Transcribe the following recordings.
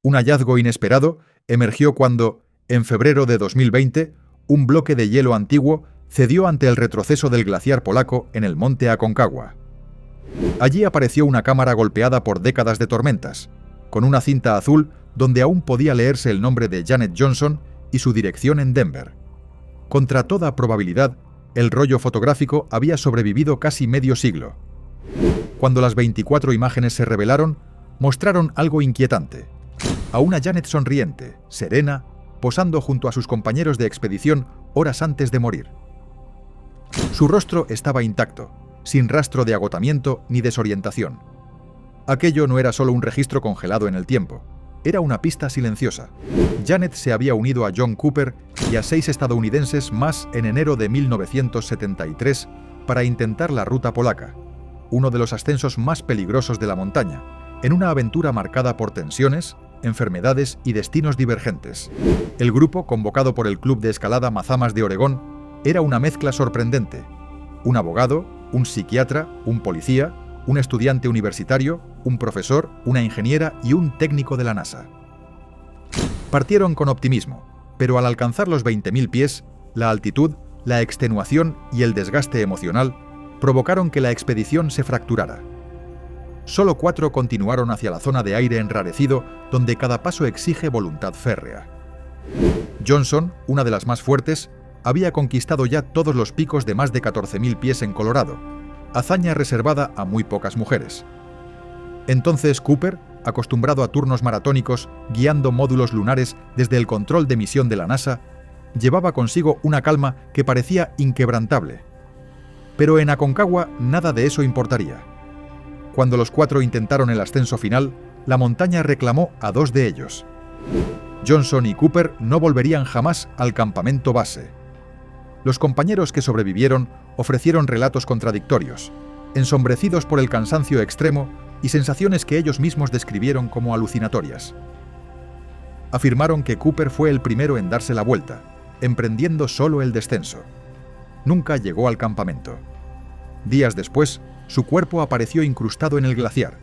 Un hallazgo inesperado emergió cuando, en febrero de 2020, un bloque de hielo antiguo cedió ante el retroceso del glaciar polaco en el monte Aconcagua. Allí apareció una cámara golpeada por décadas de tormentas, con una cinta azul donde aún podía leerse el nombre de Janet Johnson y su dirección en Denver. Contra toda probabilidad, el rollo fotográfico había sobrevivido casi medio siglo. Cuando las 24 imágenes se revelaron, mostraron algo inquietante. A una Janet sonriente, serena, posando junto a sus compañeros de expedición horas antes de morir. Su rostro estaba intacto, sin rastro de agotamiento ni desorientación. Aquello no era solo un registro congelado en el tiempo, era una pista silenciosa. Janet se había unido a John Cooper y a 6 estadounidenses más en enero de 1973 para intentar la ruta polaca, uno de los ascensos más peligrosos de la montaña, en una aventura marcada por tensiones, enfermedades y destinos divergentes. El grupo, convocado por el Club de Escalada Mazamas de Oregón, era una mezcla sorprendente. Un abogado, un psiquiatra, un policía, un estudiante universitario, un profesor, una ingeniera y un técnico de la NASA. Partieron con optimismo, pero al alcanzar los 20.000 pies, la altitud, la extenuación y el desgaste emocional provocaron que la expedición se fracturara. Solo 4 continuaron hacia la zona de aire enrarecido, donde cada paso exige voluntad férrea. Johnson, una de las más fuertes, había conquistado ya todos los picos de más de 14.000 pies en Colorado, hazaña reservada a muy pocas mujeres. Entonces Cooper, acostumbrado a turnos maratónicos guiando módulos lunares desde el control de misión de la NASA, llevaba consigo una calma que parecía inquebrantable. Pero en Aconcagua nada de eso importaría. Cuando los 4 intentaron el ascenso final, la montaña reclamó a 2 de ellos. Johnson y Cooper no volverían jamás al campamento base. Los compañeros que sobrevivieron ofrecieron relatos contradictorios, ensombrecidos por el cansancio extremo y sensaciones que ellos mismos describieron como alucinatorias. Afirmaron que Cooper fue el primero en darse la vuelta, emprendiendo solo el descenso. Nunca llegó al campamento. Días después, su cuerpo apareció incrustado en el glaciar,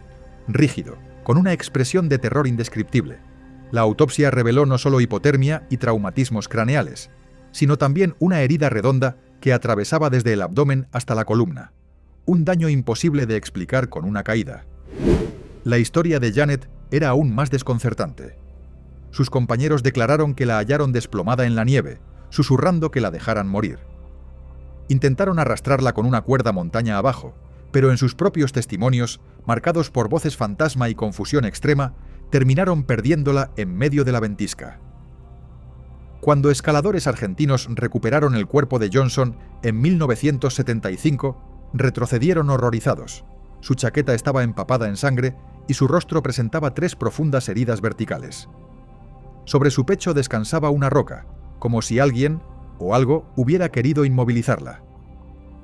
rígido, con una expresión de terror indescriptible. La autopsia reveló no solo hipotermia y traumatismos craneales, sino también una herida redonda que atravesaba desde el abdomen hasta la columna, un daño imposible de explicar con una caída. La historia de Janet era aún más desconcertante. Sus compañeros declararon que la hallaron desplomada en la nieve, susurrando que la dejaran morir. Intentaron arrastrarla con una cuerda montaña abajo, pero en sus propios testimonios, marcados por voces fantasma y confusión extrema, terminaron perdiéndola en medio de la ventisca. Cuando escaladores argentinos recuperaron el cuerpo de Johnson en 1975, retrocedieron horrorizados. Su chaqueta estaba empapada en sangre y su rostro presentaba 3 profundas heridas verticales. Sobre su pecho descansaba una roca, como si alguien o algo hubiera querido inmovilizarla.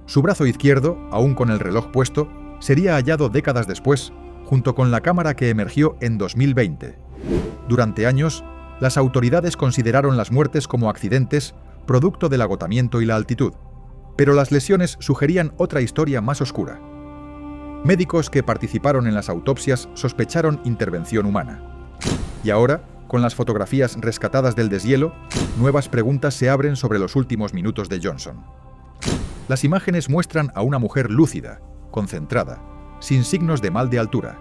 Su brazo izquierdo, aún con el reloj puesto, sería hallado décadas después, junto con la cámara que emergió en 2020. Durante años, las autoridades consideraron las muertes como accidentes, producto del agotamiento y la altitud, pero las lesiones sugerían otra historia más oscura. Médicos que participaron en las autopsias sospecharon intervención humana. Y ahora, con las fotografías rescatadas del deshielo, nuevas preguntas se abren sobre los últimos minutos de Johnson. Las imágenes muestran a una mujer lúcida, concentrada, sin signos de mal de altura.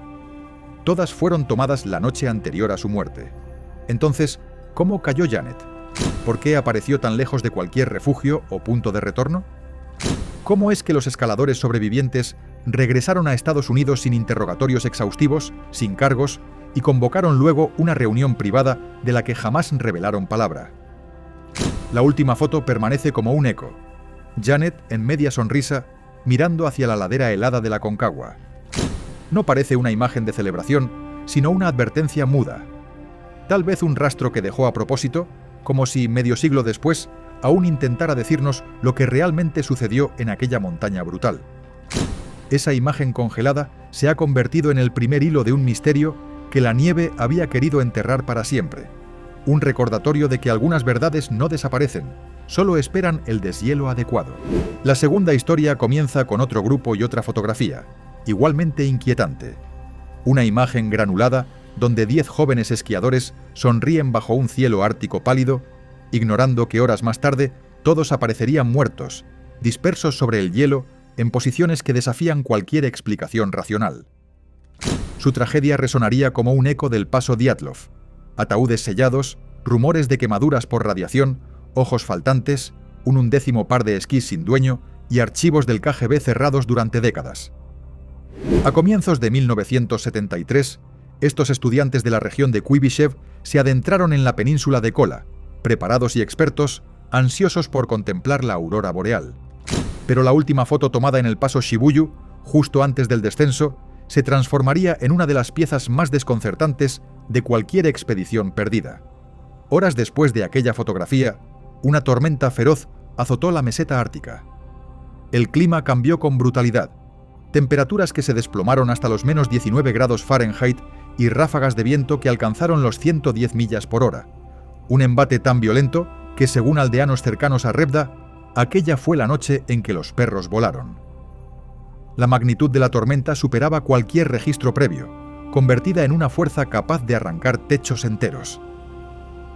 Todas fueron tomadas la noche anterior a su muerte. Entonces, ¿cómo cayó Janet? ¿Por qué apareció tan lejos de cualquier refugio o punto de retorno? ¿Cómo es que los escaladores sobrevivientes regresaron a Estados Unidos sin interrogatorios exhaustivos, sin cargos, y convocaron luego una reunión privada de la que jamás revelaron palabra? La última foto permanece como un eco. Janet, en media sonrisa, mirando hacia la ladera helada de la Aconcagua. No parece una imagen de celebración, sino una advertencia muda. Tal vez un rastro que dejó a propósito, como si medio siglo después aún intentara decirnos lo que realmente sucedió en aquella montaña brutal. Esa imagen congelada se ha convertido en el primer hilo de un misterio que la nieve había querido enterrar para siempre. Un recordatorio de que algunas verdades no desaparecen, solo esperan el deshielo adecuado. La segunda historia comienza con otro grupo y otra fotografía, igualmente inquietante. Una imagen granulada donde 10 jóvenes esquiadores sonríen bajo un cielo ártico pálido, ignorando que horas más tarde todos aparecerían muertos, dispersos sobre el hielo en posiciones que desafían cualquier explicación racional. Su tragedia resonaría como un eco del paso Dyatlov: ataúdes sellados, rumores de quemaduras por radiación, ojos faltantes, un 1/10 par de esquís sin dueño y archivos del KGB cerrados durante décadas. A comienzos de 1973, estos estudiantes de la región de Kuibyshev se adentraron en la península de Kola, preparados y expertos, ansiosos por contemplar la aurora boreal. Pero la última foto tomada en el paso Shibuya, justo antes del descenso, se transformaría en una de las piezas más desconcertantes de cualquier expedición perdida. Horas después de aquella fotografía, una tormenta feroz azotó la meseta ártica. El clima cambió con brutalidad, temperaturas que se desplomaron hasta los -19 grados Fahrenheit y ráfagas de viento que alcanzaron los 110 millas por hora. Un embate tan violento que, según aldeanos cercanos a Revda, aquella fue la noche en que los perros volaron. La magnitud de la tormenta superaba cualquier registro previo, convertida en una fuerza capaz de arrancar techos enteros.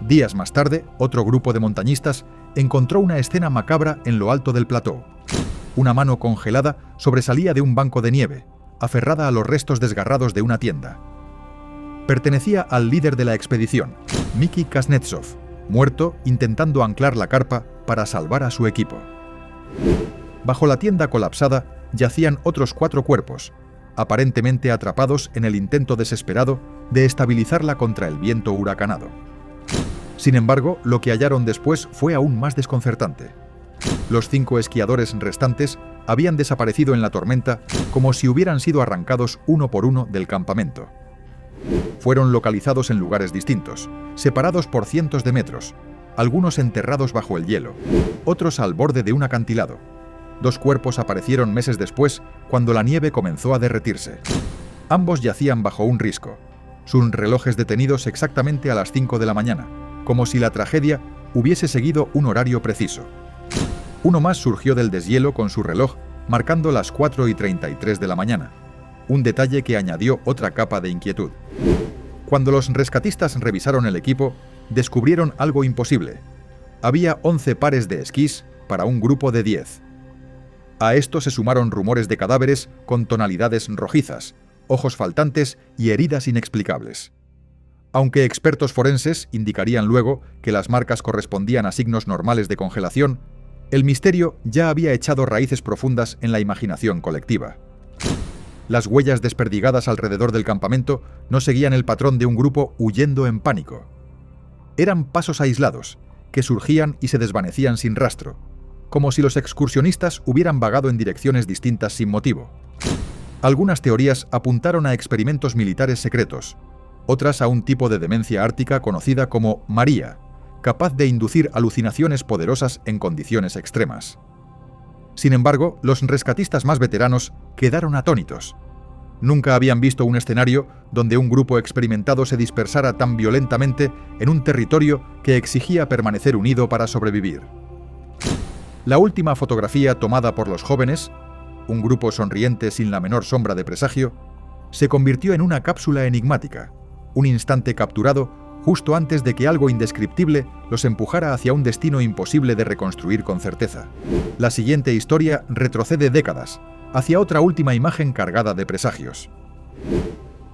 Días más tarde, otro grupo de montañistas encontró una escena macabra en lo alto del plató. Una mano congelada sobresalía de un banco de nieve, aferrada a los restos desgarrados de una tienda. Pertenecía al líder de la expedición, Miki Kuznetsov, muerto intentando anclar la carpa para salvar a su equipo. Bajo la tienda colapsada yacían otros 4 cuerpos, aparentemente atrapados en el intento desesperado de estabilizarla contra el viento huracanado. Sin embargo, lo que hallaron después fue aún más desconcertante. Los 5 esquiadores restantes habían desaparecido en la tormenta como si hubieran sido arrancados uno por uno del campamento. Fueron localizados en lugares distintos, separados por cientos de metros, algunos enterrados bajo el hielo, otros al borde de un acantilado. 2 cuerpos aparecieron meses después, cuando la nieve comenzó a derretirse. Ambos yacían bajo un risco, sus relojes detenidos exactamente a las 5 de la mañana, como si la tragedia hubiese seguido un horario preciso. Uno más surgió del deshielo con su reloj, marcando las 4:33 de la mañana, un detalle que añadió otra capa de inquietud. Cuando los rescatistas revisaron el equipo, descubrieron algo imposible. Había 11 pares de esquís para un grupo de 10. A esto se sumaron rumores de cadáveres con tonalidades rojizas, ojos faltantes y heridas inexplicables. Aunque expertos forenses indicarían luego que las marcas correspondían a signos normales de congelación, el misterio ya había echado raíces profundas en la imaginación colectiva. Las huellas desperdigadas alrededor del campamento no seguían el patrón de un grupo huyendo en pánico. Eran pasos aislados, que surgían y se desvanecían sin rastro, como si los excursionistas hubieran vagado en direcciones distintas sin motivo. Algunas teorías apuntaron a experimentos militares secretos, otras a un tipo de demencia ártica conocida como María, capaz de inducir alucinaciones poderosas en condiciones extremas. Sin embargo, los rescatistas más veteranos quedaron atónitos. Nunca habían visto un escenario donde un grupo experimentado se dispersara tan violentamente en un territorio que exigía permanecer unido para sobrevivir. La última fotografía tomada por los jóvenes, un grupo sonriente sin la menor sombra de presagio, se convirtió en una cápsula enigmática, un instante capturado justo antes de que algo indescriptible los empujara hacia un destino imposible de reconstruir con certeza. La siguiente historia retrocede décadas, hacia otra última imagen cargada de presagios.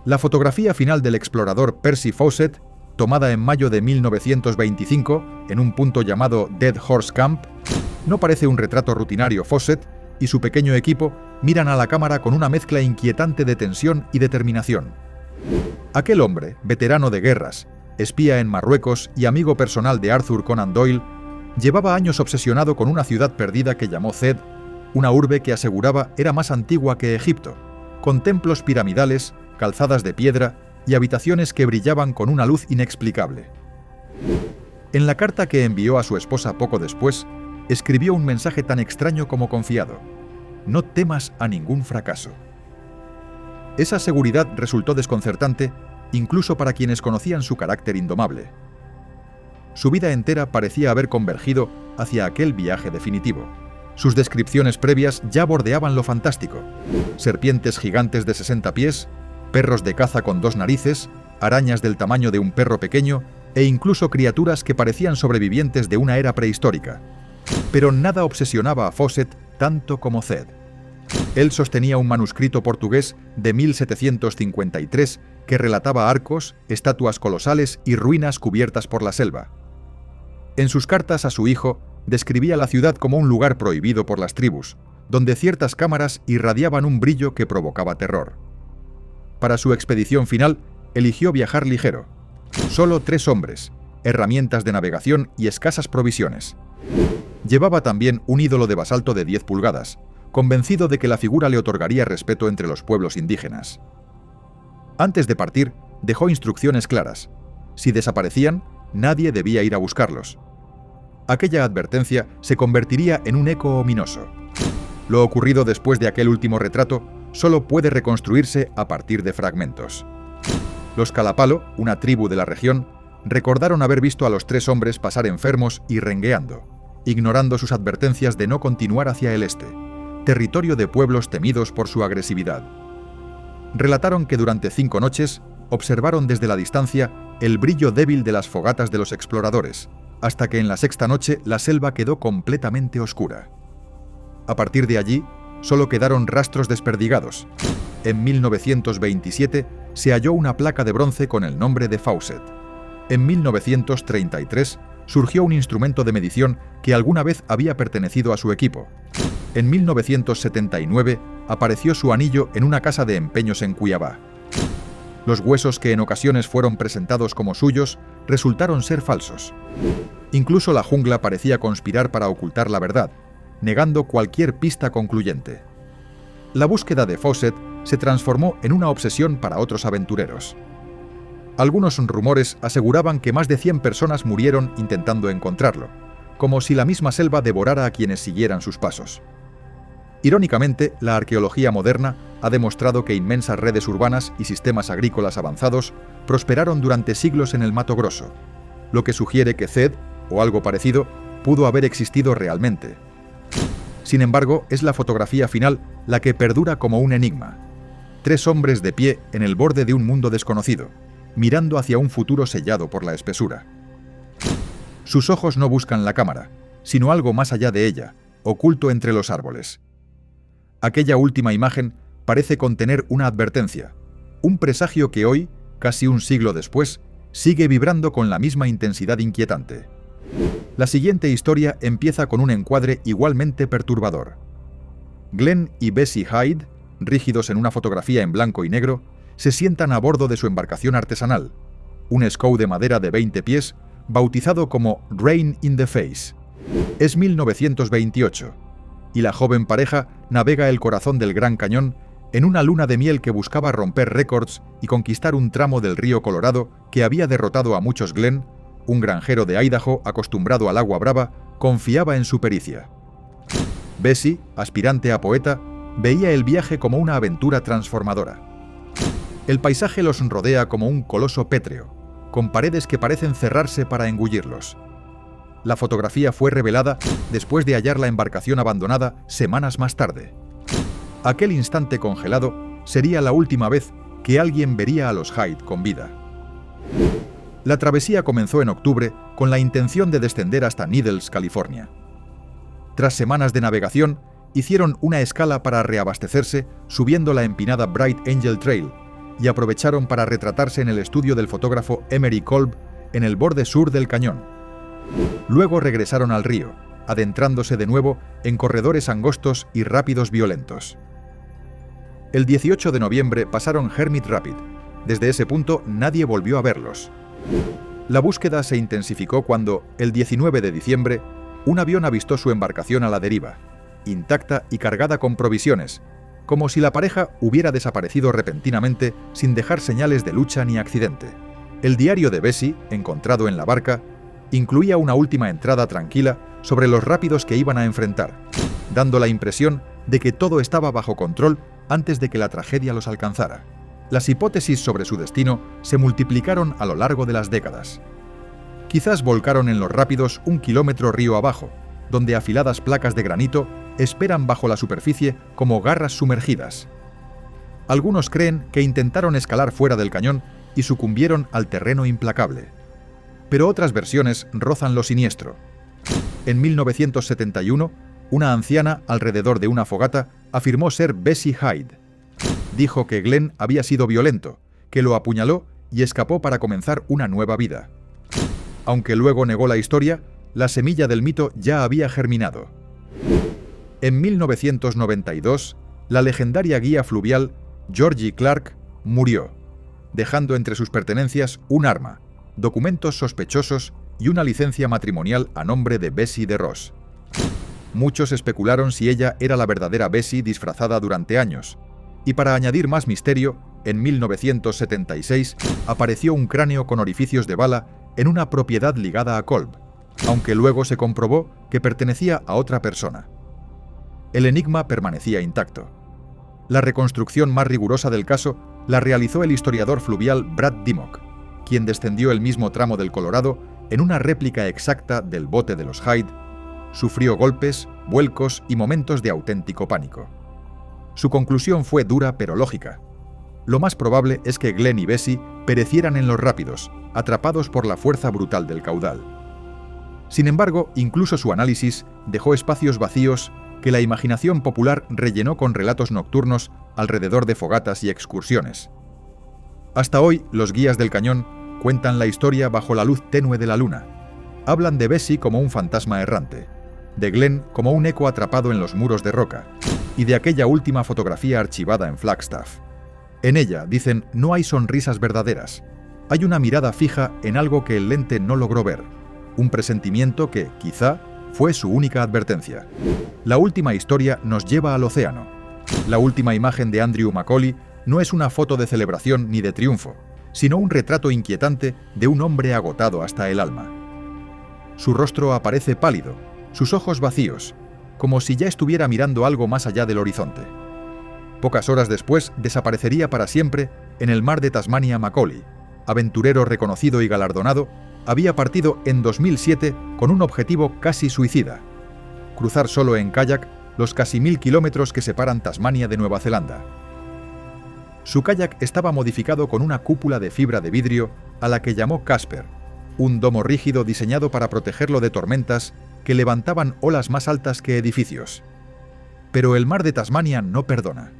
La fotografía final del explorador Percy Fawcett, tomada en mayo de 1925 en un punto llamado Dead Horse Camp, no parece un retrato rutinario. Fawcett y su pequeño equipo miran a la cámara con una mezcla inquietante de tensión y determinación. Aquel hombre, veterano de guerras, espía en Marruecos y amigo personal de Arthur Conan Doyle, llevaba años obsesionado con una ciudad perdida que llamó Zed, una urbe que aseguraba era más antigua que Egipto, con templos piramidales, calzadas de piedra y habitaciones que brillaban con una luz inexplicable. En la carta que envió a su esposa poco después, escribió un mensaje tan extraño como confiado: no temas a ningún fracaso. Esa seguridad resultó desconcertante incluso para quienes conocían su carácter indomable. Su vida entera parecía haber convergido hacia aquel viaje definitivo. Sus descripciones previas ya bordeaban lo fantástico: serpientes gigantes de 60 pies, perros de caza con 2 narices, arañas del tamaño de un perro pequeño e incluso criaturas que parecían sobrevivientes de una era prehistórica. Pero nada obsesionaba a Fawcett tanto como Zed. Él sostenía un manuscrito portugués de 1753 que relataba arcos, estatuas colosales y ruinas cubiertas por la selva. En sus cartas a su hijo, describía la ciudad como un lugar prohibido por las tribus, donde ciertas cámaras irradiaban un brillo que provocaba terror. Para su expedición final, eligió viajar ligero. Solo 3 hombres, herramientas de navegación y escasas provisiones. Llevaba también un ídolo de basalto de 10 pulgadas, convencido de que la figura le otorgaría respeto entre los pueblos indígenas. Antes de partir, dejó instrucciones claras. Si desaparecían, nadie debía ir a buscarlos. Aquella advertencia se convertiría en un eco ominoso. Lo ocurrido después de aquel último retrato solo puede reconstruirse a partir de fragmentos. Los Kalapalo, una tribu de la región, recordaron haber visto a los 3 hombres pasar enfermos y rengueando, ignorando sus advertencias de no continuar hacia el este, territorio de pueblos temidos por su agresividad. Relataron que durante 5 noches observaron desde la distancia el brillo débil de las fogatas de los exploradores, hasta que en la 6ª noche la selva quedó completamente oscura. A partir de allí, solo quedaron rastros desperdigados. En 1927 se halló una placa de bronce con el nombre de Fawcett. En 1933 surgió un instrumento de medición que alguna vez había pertenecido a su equipo. En 1979 apareció su anillo en una casa de empeños en Cuiabá. Los huesos que en ocasiones fueron presentados como suyos resultaron ser falsos. Incluso la jungla parecía conspirar para ocultar la verdad, negando cualquier pista concluyente. La búsqueda de Fawcett se transformó en una obsesión para otros aventureros. Algunos rumores aseguraban que más de 100 personas murieron intentando encontrarlo, como si la misma selva devorara a quienes siguieran sus pasos. Irónicamente, la arqueología moderna ha demostrado que inmensas redes urbanas y sistemas agrícolas avanzados prosperaron durante siglos en el Mato Grosso, lo que sugiere que Zed, o algo parecido, pudo haber existido realmente. Sin embargo, es la fotografía final la que perdura como un enigma. 3 hombres de pie en el borde de un mundo desconocido, mirando hacia un futuro sellado por la espesura. Sus ojos no buscan la cámara, sino algo más allá de ella, oculto entre los árboles. Aquella última imagen parece contener una advertencia, un presagio que hoy, casi un siglo después, sigue vibrando con la misma intensidad inquietante. La siguiente historia empieza con un encuadre igualmente perturbador. Glenn y Bessie Hyde, rígidos en una fotografía en blanco y negro, se sientan a bordo de su embarcación artesanal, un scow de madera de 20 pies, bautizado como Rain in the Face. Es 1928, y la joven pareja navega el corazón del Gran Cañón en una luna de miel que buscaba romper récords y conquistar un tramo del río Colorado que había derrotado a muchos. Glenn, un granjero de Idaho acostumbrado al agua brava, confiaba en su pericia. Bessie, aspirante a poeta, veía el viaje como una aventura transformadora. El paisaje los rodea como un coloso pétreo, con paredes que parecen cerrarse para engullirlos. La fotografía fue revelada después de hallar la embarcación abandonada semanas más tarde. Aquel instante congelado sería la última vez que alguien vería a los Hyde con vida. La travesía comenzó en octubre con la intención de descender hasta Needles, California. Tras semanas de navegación, hicieron una escala para reabastecerse subiendo la empinada Bright Angel Trail y aprovecharon para retratarse en el estudio del fotógrafo Emery Kolb en el borde sur del cañón. Luego regresaron al río, adentrándose de nuevo en corredores angostos y rápidos violentos. El 18 de noviembre pasaron Hermit Rapid. Desde ese punto nadie volvió a verlos. La búsqueda se intensificó cuando, el 19 de diciembre, un avión avistó su embarcación a la deriva, intacta y cargada con provisiones, como si la pareja hubiera desaparecido repentinamente sin dejar señales de lucha ni accidente. El diario de Bessie, encontrado en la barca, incluía una última entrada tranquila sobre los rápidos que iban a enfrentar, dando la impresión de que todo estaba bajo control antes de que la tragedia los alcanzara. Las hipótesis sobre su destino se multiplicaron a lo largo de las décadas. Quizás volcaron en los rápidos 1 kilómetro río abajo, donde afiladas placas de granito esperan bajo la superficie como garras sumergidas. Algunos creen que intentaron escalar fuera del cañón y sucumbieron al terreno implacable. Pero otras versiones rozan lo siniestro. En 1971, una anciana alrededor de una fogata afirmó ser Bessie Hyde. Dijo que Glenn había sido violento, que lo apuñaló y escapó para comenzar una nueva vida. Aunque luego negó la historia, la semilla del mito ya había germinado. En 1992, la legendaria guía fluvial Georgie Clark murió, dejando entre sus pertenencias un arma, documentos sospechosos y una licencia matrimonial a nombre de Bessie DeRoss. Muchos especularon si ella era la verdadera Bessie disfrazada durante años, y para añadir más misterio, en 1976 apareció un cráneo con orificios de bala en una propiedad ligada a Kolb, aunque luego se comprobó que pertenecía a otra persona. El enigma permanecía intacto. La reconstrucción más rigurosa del caso la realizó el historiador fluvial Brad Dimmock, quien descendió el mismo tramo del Colorado en una réplica exacta del bote de los Hyde. Sufrió golpes, vuelcos y momentos de auténtico pánico. Su conclusión fue dura pero lógica. Lo más probable es que Glenn y Bessie perecieran en los rápidos, atrapados por la fuerza brutal del caudal. Sin embargo, incluso su análisis dejó espacios vacíos que la imaginación popular rellenó con relatos nocturnos alrededor de fogatas y excursiones. Hasta hoy, los guías del cañón cuentan la historia bajo la luz tenue de la luna. Hablan de Bessie como un fantasma errante, de Glenn como un eco atrapado en los muros de roca, y de aquella última fotografía archivada en Flagstaff. En ella, dicen, no hay sonrisas verdaderas. Hay una mirada fija en algo que el lente no logró ver, un presentimiento que, quizá, fue su única advertencia. La última historia nos lleva al océano. La última imagen de Andrew Macaulay no es una foto de celebración ni de triunfo, sino un retrato inquietante de un hombre agotado hasta el alma. Su rostro aparece pálido, sus ojos vacíos, como si ya estuviera mirando algo más allá del horizonte. Pocas horas después desaparecería para siempre en el mar de Tasmania. Macaulay, aventurero reconocido y galardonado, había partido en 2007 con un objetivo casi suicida: cruzar solo en kayak los casi 1000 kilómetros que separan Tasmania de Nueva Zelanda. Su kayak estaba modificado con una cúpula de fibra de vidrio a la que llamó Casper, un domo rígido diseñado para protegerlo de tormentas que levantaban olas más altas que edificios. Pero el mar de Tasmania no perdona.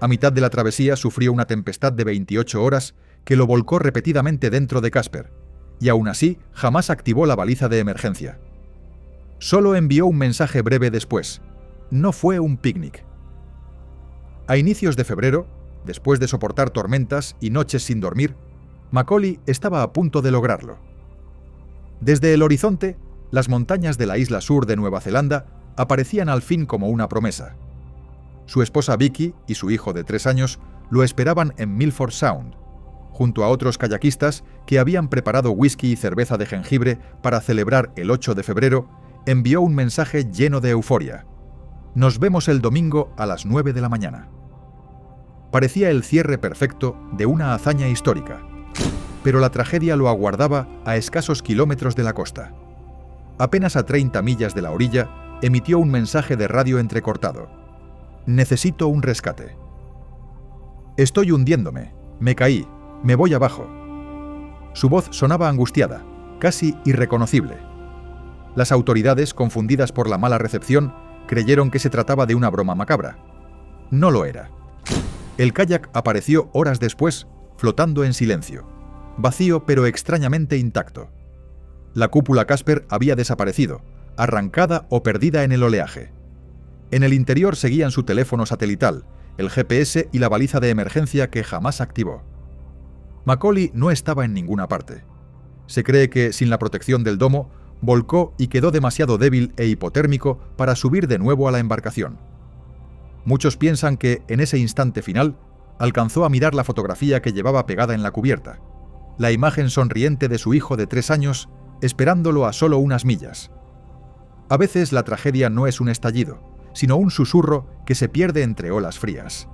A mitad de la travesía sufrió una tempestad de 28 horas que lo volcó repetidamente dentro de Casper, y aún así jamás activó la baliza de emergencia. Solo envió un mensaje breve después: no fue un picnic. A inicios de febrero, después de soportar tormentas y noches sin dormir, Macaulay estaba a punto de lograrlo. Desde el horizonte, las montañas de la isla sur de Nueva Zelanda aparecían al fin como una promesa. Su esposa Vicky y su hijo de 3 años lo esperaban en Milford Sound, junto a otros kayakistas que habían preparado whisky y cerveza de jengibre para celebrar el 8 de febrero. Envió un mensaje lleno de euforia: nos vemos el domingo a las 9 de la mañana. Parecía el cierre perfecto de una hazaña histórica, pero la tragedia lo aguardaba a escasos kilómetros de la costa. Apenas a 30 millas de la orilla, emitió un mensaje de radio entrecortado: necesito un rescate. Estoy hundiéndome, me caí, me voy abajo. Su voz sonaba angustiada, casi irreconocible. Las autoridades, confundidas por la mala recepción, creyeron que se trataba de una broma macabra. No lo era. El kayak apareció horas después, flotando en silencio, vacío pero extrañamente intacto. La cúpula Casper había desaparecido, arrancada o perdida en el oleaje. En el interior seguían su teléfono satelital, el GPS y la baliza de emergencia que jamás activó. Macaulay no estaba en ninguna parte. Se cree que, sin la protección del domo, volcó y quedó demasiado débil e hipotérmico para subir de nuevo a la embarcación. Muchos piensan que, en ese instante final, alcanzó a mirar la fotografía que llevaba pegada en la cubierta, la imagen sonriente de su hijo de 3 años, esperándolo a solo unas millas. A veces la tragedia no es un estallido, sino un susurro que se pierde entre olas frías.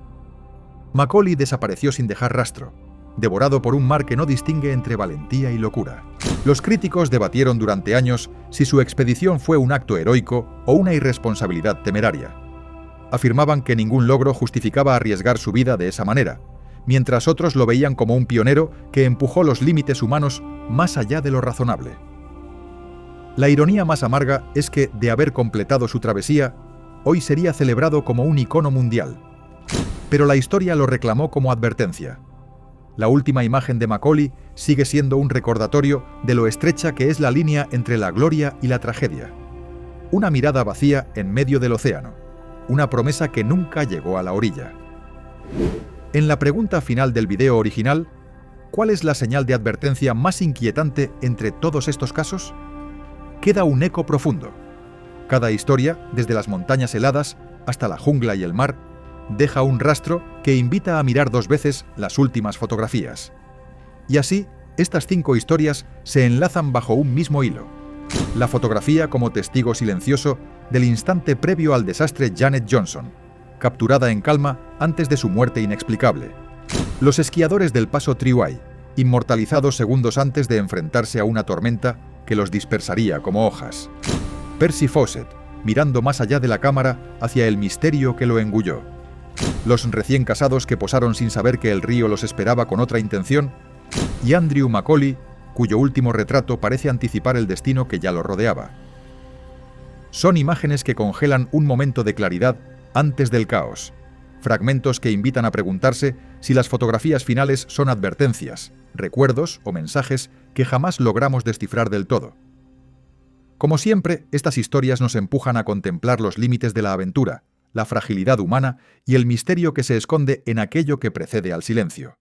Macaulay desapareció sin dejar rastro, devorado por un mar que no distingue entre valentía y locura. Los críticos debatieron durante años si su expedición fue un acto heroico o una irresponsabilidad temeraria. Afirmaban que ningún logro justificaba arriesgar su vida de esa manera, mientras otros lo veían como un pionero que empujó los límites humanos más allá de lo razonable. La ironía más amarga es que, de haber completado su travesía, hoy sería celebrado como un icono mundial. Pero la historia lo reclamó como advertencia. La última imagen de Macaulay sigue siendo un recordatorio de lo estrecha que es la línea entre la gloria y la tragedia. Una mirada vacía en medio del océano, una promesa que nunca llegó a la orilla. En la pregunta final del video original, ¿cuál es la señal de advertencia más inquietante entre todos estos casos? Queda un eco profundo. Cada historia, desde las montañas heladas hasta la jungla y el mar, deja un rastro que invita a mirar 2 veces las últimas fotografías. Y así, estas 5 historias se enlazan bajo un mismo hilo. La fotografía como testigo silencioso del instante previo al desastre Janet Johnson, capturada en calma antes de su muerte inexplicable. Los esquiadores del paso Triway, inmortalizados segundos antes de enfrentarse a una tormenta que los dispersaría como hojas. Percy Fawcett, mirando más allá de la cámara hacia el misterio que lo engulló. Los recién casados que posaron sin saber que el río los esperaba con otra intención, y Andrew Macaulay, cuyo último retrato parece anticipar el destino que ya lo rodeaba. Son imágenes que congelan un momento de claridad antes del caos, fragmentos que invitan a preguntarse si las fotografías finales son advertencias, recuerdos o mensajes que jamás logramos descifrar del todo. Como siempre, estas historias nos empujan a contemplar los límites de la aventura, la fragilidad humana y el misterio que se esconde en aquello que precede al silencio.